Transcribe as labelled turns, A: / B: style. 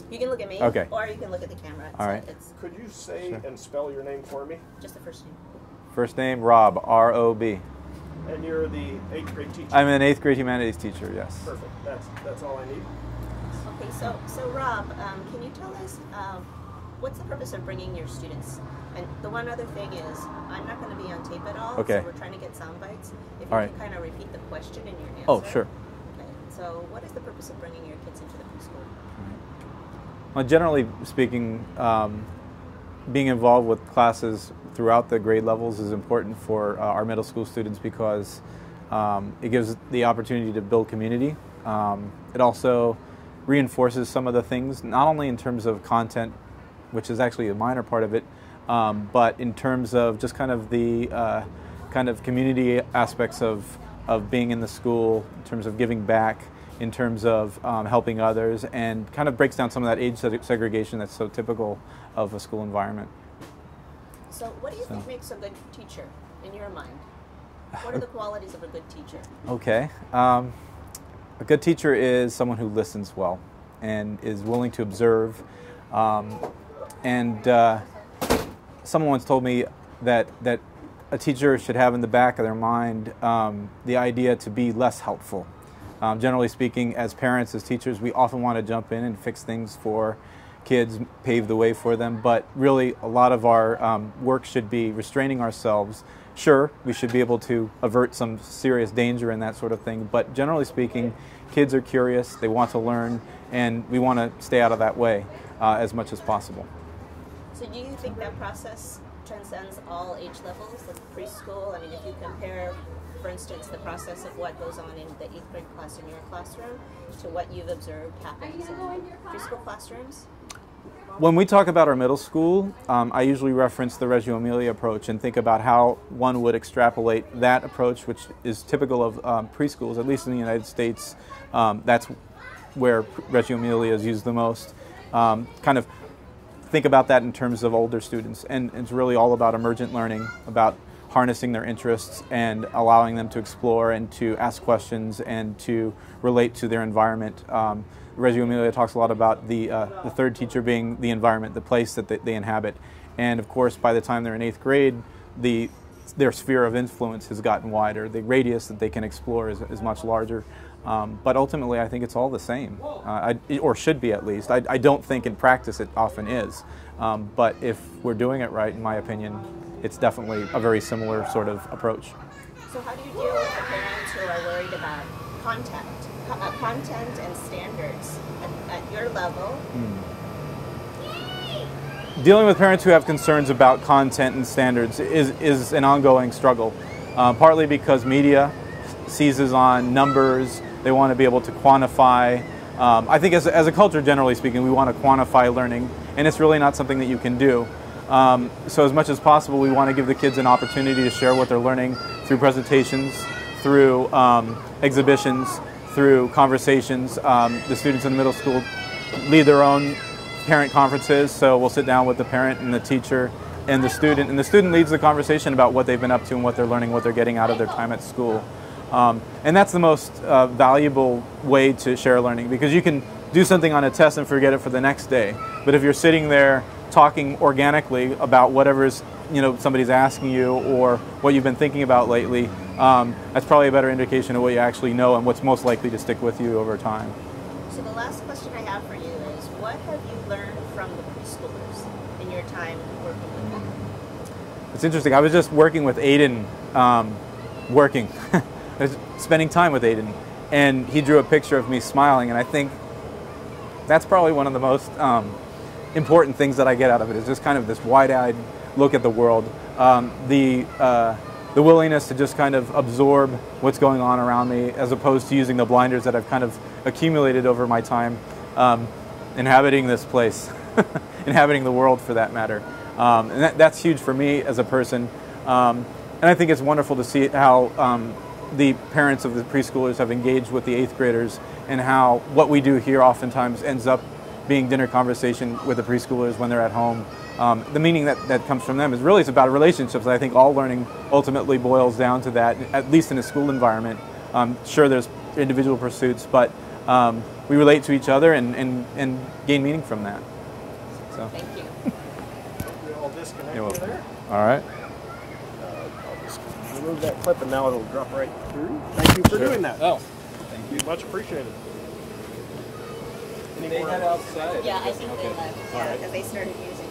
A: You can look at me,
B: Okay.
A: or you can look at the camera.
B: All right.
C: Could you say and spell your name for me?
A: Just the first name.
B: First name, Rob, R-O-B.
C: And you're the 8th grade teacher?
B: I'm an 8th grade humanities teacher, yes.
C: Perfect. That's all I need.
A: Okay, so Rob, can you tell us what's the purpose of bringing your students? And the one other thing is, I'm not going to be on tape at all,
B: okay.
A: so we're trying to get sound bites. If you
B: all right.
A: can kind of repeat the question in your answer.
B: Oh, sure.
A: Okay, so what is the purpose of bringing your kids into the preschool?
B: Well, generally speaking, being involved with classes throughout the grade levels is important for our middle school students because it gives the opportunity to build community. It also reinforces some of the things, not only in terms of content, which is actually a minor part of it, but in terms of just kind of the kind of community aspects of being in the school, in terms of giving back, in terms of helping others, and kind of breaks down some of that age segregation that's so typical of a school environment.
A: So what do you think makes a good teacher in your mind? What are the qualities of a good teacher? Okay.
B: A good teacher is someone who listens well and is willing to observe. Someone once told me that a teacher should have in the back of their mind the idea to be less helpful. Generally speaking, as parents, as teachers, we often want to jump in and fix things for kids, pave the way for them, but really a lot of our work should be restraining ourselves. Sure, we should be able to avert some serious danger and that sort of thing, but generally speaking, kids are curious, they want to learn, and we want to stay out of that way as much as possible.
A: So do you think that process transcends all age levels, like preschool? I mean, if you compare, for instance, the process of what goes on in the 8th grade class in your classroom to what you've observed happens in preschool classrooms?
B: When we talk about our middle school, I usually reference the Reggio Emilia approach and think about how one would extrapolate that approach, which is typical of preschools, at least in the United States. That's where Reggio Emilia is used the most. Kind of think about that in terms of older students, and it's really all about emergent learning, about harnessing their interests and allowing them to explore and to ask questions and to relate to their environment. Reggio Emilia talks a lot about the third teacher being the environment, the place that they inhabit. And of course, by the time they're in 8th grade, their sphere of influence has gotten wider. The radius that they can explore is much larger. But ultimately, I think it's all the same, or should be at least. I don't think in practice it often is. But if we're doing it right, in my opinion, it's definitely a very similar sort of approach.
A: So how do you deal with the parents who are worried about content and standards at your level?
B: Dealing with parents who have concerns about content and standards is an ongoing struggle, partly because media seizes on numbers. They want to be able to quantify. I think as a culture, generally speaking, we want to quantify learning, and it's really not something that you can do. So as much as possible, we want to give the kids an opportunity to share what they're learning through presentations, through exhibitions, through conversations. The students in the middle school lead their own parent conferences, so we'll sit down with the parent and the teacher and the student leads the conversation about what they've been up to and what they're learning, what they're getting out of their time at school. And that's the most valuable way to share learning, because you can do something on a test and forget it for the next day. But if you're sitting there talking organically about whatever's somebody's asking you or what you've been thinking about lately, that's probably a better indication of what you actually know and what's most likely to stick with you over time.
A: So the last question I have for you is, what have you learned from the preschoolers in your time working with them?
B: It's interesting. I was just working with Aiden, I was spending time with Aiden, and he drew a picture of me smiling, and I think that's probably one of the most important things that I get out of it, is just kind of this wide-eyed look at the world. The willingness to just kind of absorb what's going on around me, as opposed to using the blinders that I've kind of accumulated over my time inhabiting this place, inhabiting the world for that matter. And that's huge for me as a person. And I think it's wonderful to see how the parents of the preschoolers have engaged with the 8th graders, and how what we do here oftentimes ends up being dinner conversation with the preschoolers when they're at home. The meaning that comes from them is really, it's about relationships. I think all learning ultimately boils down to that, at least in a school environment. Sure, there's individual pursuits, but we relate to each other and gain meaning from that. So.
A: Thank you.
C: I'll disconnect
B: You're
C: you
B: welcome.
C: there.
B: All right.
C: I'll just remove that clip and now it'll drop right through. Thank you for doing that.
B: Oh, thank you.
C: Much appreciated.
B: They head outside.
A: Yeah, I think they left. Yeah,
B: All right.
A: because they started using